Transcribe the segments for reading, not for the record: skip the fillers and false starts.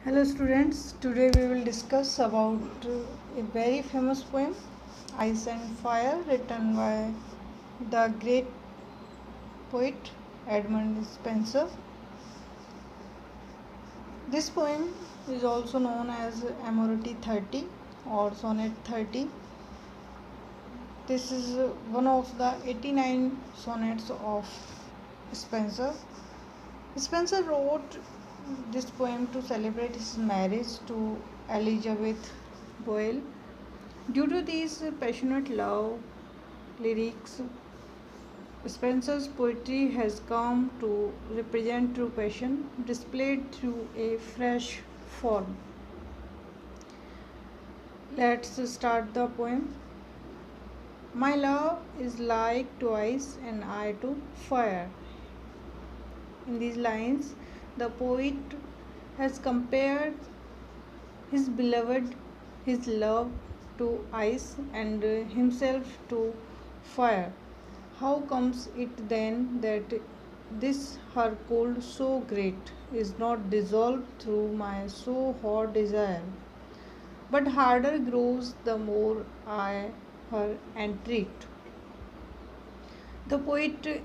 Hello students, today we will discuss about a very famous poem, Ice and Fire, written by the great poet Edmund Spenser. This poem is also known as Amoroti 30 or Sonnet 30. This is one of the 89 sonnets of Spenser. Spenser wrote this poem to celebrate his marriage to Elizabeth Boyle. Due to these passionate love lyrics, Spenser's poetry has come to represent true passion displayed through a fresh form. Let's start the poem. My love is like to ice and I to fire. In these lines, the poet has compared his beloved, his love to ice and himself to fire. How comes it then that this her cold so great is not dissolved through my so hot desire, but harder grows the more I her entreat? The poet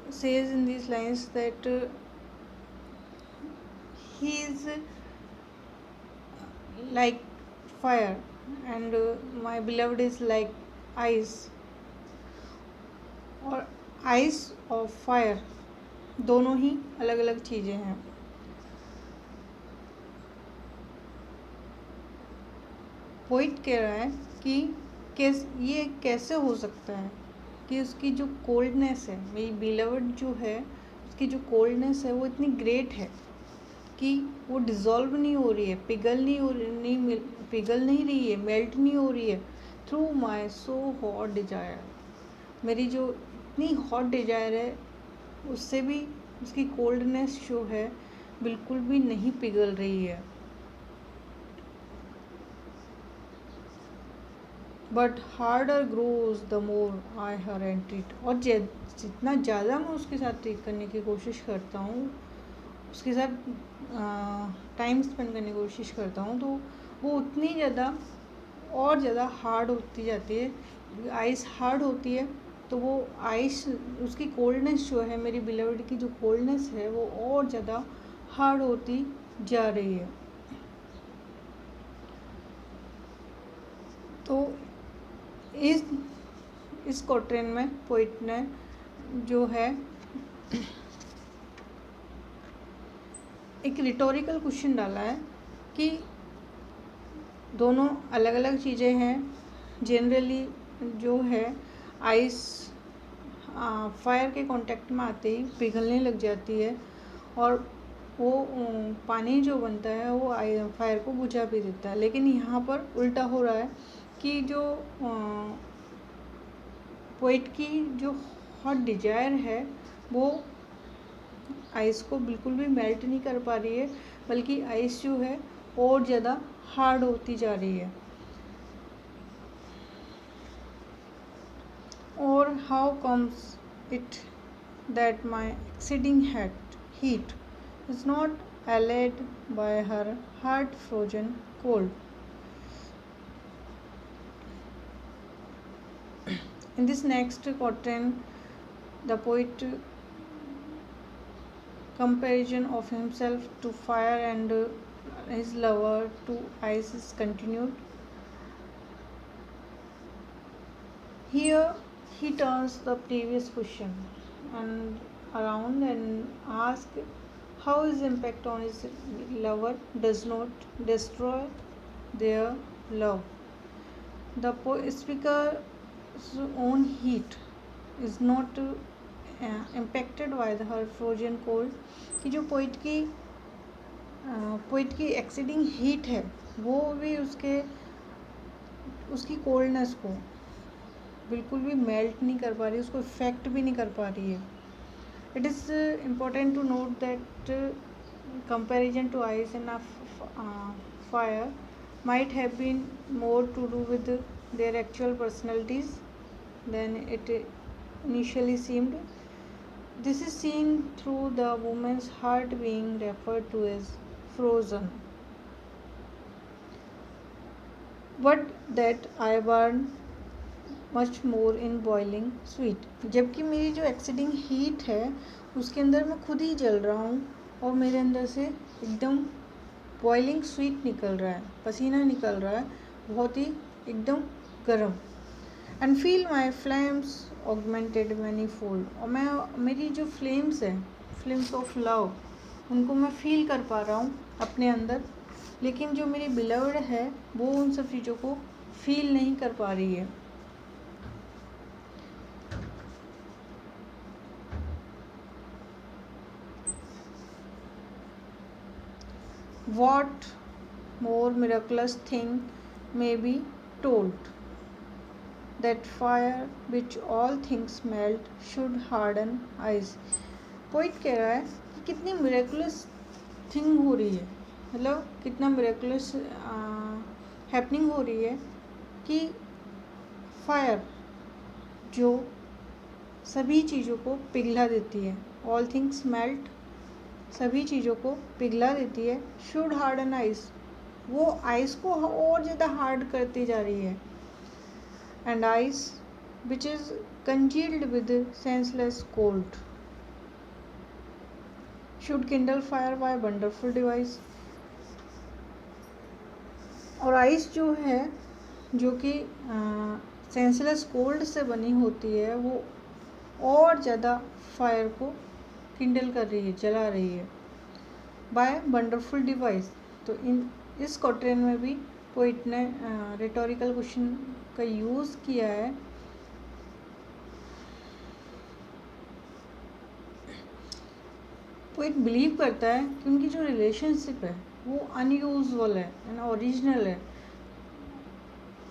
says in these lines that he is like fire and my beloved is like ice, और ice और fire दोनों ही अलग अलग चीज़ें हैं. Poet कह रहा है कि ये कैसे हो सकता है कि उसकी जो कोल्डनेस है, मेरी बिलवर्ड जो है उसकी जो कोल्डनेस है वो इतनी ग्रेट है कि वो डिज़ोल्व नहीं हो रही है, पिघल नहीं रही है, मेल्ट नहीं हो रही है through my so hot desire. मेरी जो इतनी हॉट डिजायर है उससे भी उसकी कोल्डनेस जो है बिल्कुल भी नहीं पिघल रही है. But harder grows the more I her and treat. और जितना ज़्यादा मैं उसके साथ ट्रीट करने की कोशिश करता हूँ, उसके साथ टाइम स्पेंड करने की कोशिश करता हूँ, तो वो उतनी ज़्यादा और ज़्यादा हार्ड होती जाती है. आइस हार्ड होती है तो वो आइस उसकी कोल्डनेस जो है, मेरी बिलवर्ड की जो कोल्डनेस है वो और ज़्यादा हार्ड होती जा रही है. तो इस क्वाट्रेन में पोइट ने जो है एक रिटोरिकल क्वेश्चन डाला है कि दोनों अलग अलग चीज़ें हैं. जनरली जो है आइस फायर के कांटेक्ट में आते ही पिघलने लग जाती है और वो पानी जो बनता है वो फायर को बुझा भी देता है. लेकिन यहाँ पर उल्टा हो रहा है कि जो पोइट की जो हॉट डिजायर है वो आइस को बिल्कुल भी मेल्ट नहीं कर पा रही है, बल्कि आइस जो है और ज़्यादा हार्ड होती जा रही है. और how comes it that my exceeding heat is not allayed by her heart frozen cold. In this next quatrain, the poet comparison of himself to fire and his lover to ice is continued. Here he turns the previous question and around and asks how his impact on his lover does not destroy their love. The speaker's own heat is not impacted by her frozen cold. कि जो poet की exceeding heat है वो भी उसकी coldness को बिल्कुल भी मेल्ट नहीं कर पा रही, उसको इफेक्ट भी नहीं कर पा रही है. It is important to note that comparison to ice and fire might have been more to do with their actual personalities than it initially seemed. This is seen through the woman's heart being referred to as frozen. But that I burn much more in boiling sweet, जबकि मेरी जो exceeding heat है उसके अंदर मैं खुद ही जल रहा हूँ और मेरे अंदर से एकदम बॉइलिंग स्वीट निकल रहा है, पसीना निकल रहा है बहुत ही एकदम गर्म। And feel my flames augmented many fold, और मैं मेरी जो फ्लेम्स है, फ्लेम्स ऑफ लव, उनको मैं फील कर पा रहा हूँ अपने अंदर, लेकिन जो मेरी बिलव्ड है वो उन सब चीज़ों को फील नहीं कर पा रही है। What more miraculous thing may be told, that fire which all things melt should harden ice। Poet कह रहा है कि कितनी मिरेकुलस थिंग हो रही है, मतलब कितना मिरेकुलस हैपनिंग हो रही है कि फायर जो सभी चीज़ों को पिघला देती है, ऑल थिंग्स मेल्ट, सभी चीज़ों को पिघला देती है, शुड हार्डन आइस, वो आइस को और ज़्यादा हार्ड करती जा रही है। And ice which is concealed with senseless cold should kindle fire by wonderful device. और आइस जो है, जो कि सेंसलेस कोल्ड से बनी होती है, वो और ज़्यादा फायर को किंडल कर रही है, जला रही है बाय वंडरफुल डिवाइस। तो इस क्वार्टेन में भी पोइट ने रिटोरिकल क्वेश्चन का यूज़ किया है। पोइट बिलीव करता है कि उनकी जो रिलेशनशिप है वो अनयूजुअल है एंड ओरिजिनल है,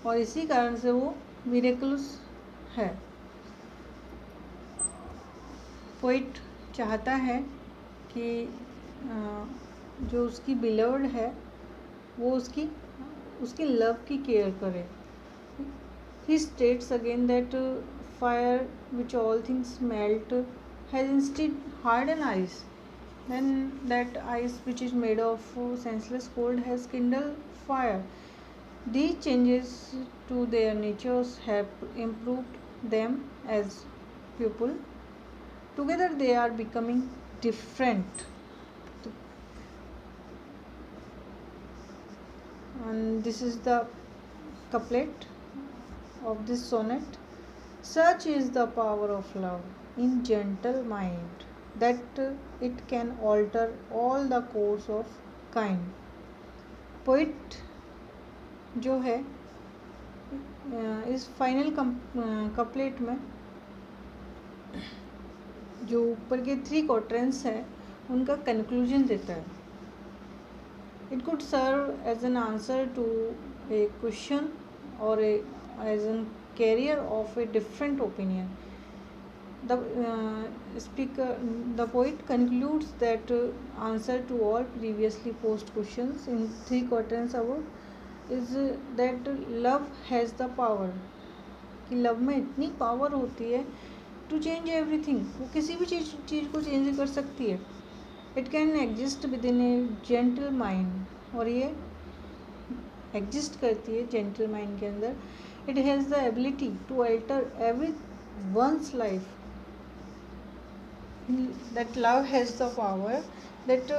और इसी कारण से वो मिरेकुलस है। पोइट चाहता है कि जो उसकी बिलव्ड है वो उसकी लव की केयर करे। He states again that fire which all things melt has instead hardened ice, then that ice which is made of senseless cold has kindled fire. These changes to their natures have improved them as people. Together they are becoming different. And this is the couplet of this sonnet. Such is the power of love in gentle mind, that it can alter all the course of kind. Poet जो है इस final couplet में जो ऊपर के 3 quadrants हैं उनका conclusion देता है। It could serve as an answer to a question और as an carrier of a different opinion. The poet concludes that answer to all previously posed questions in 3 quatrains above is that love has the power, कि love में इतनी power होती है to change everything, वो किसी भी चीज़ को change कर सकती है। It can exist with in a gentle mind, और ये एग्जिस्ट करती है जेंटल माइंड के अंदर। It has the ability to alter every one's life, that love has the power that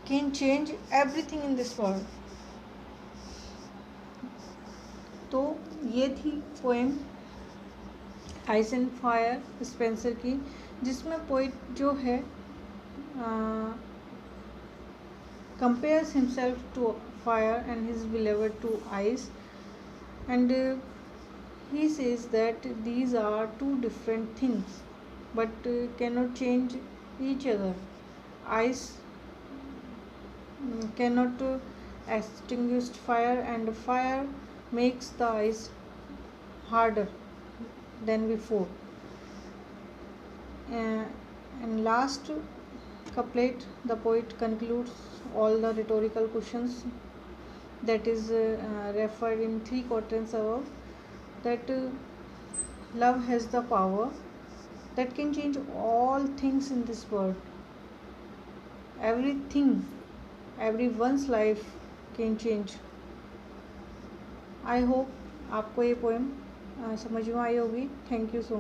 can change everything in this world. तो ये थी poem ice and fire Spencer की, जिसमें पोइट जो है compares himself to fire and his beloved to ice, and he says that these are two different things but cannot change each other. Ice cannot extinguish fire, and fire makes the ice harder than before. And last couplet, the poet concludes all the rhetorical questions that is referred in 3 quatrains above, that love has the power that can change all things in this world. Everything, everyone's life can change I hope आपको ये poem समझ में आई होगी। Thank you so much.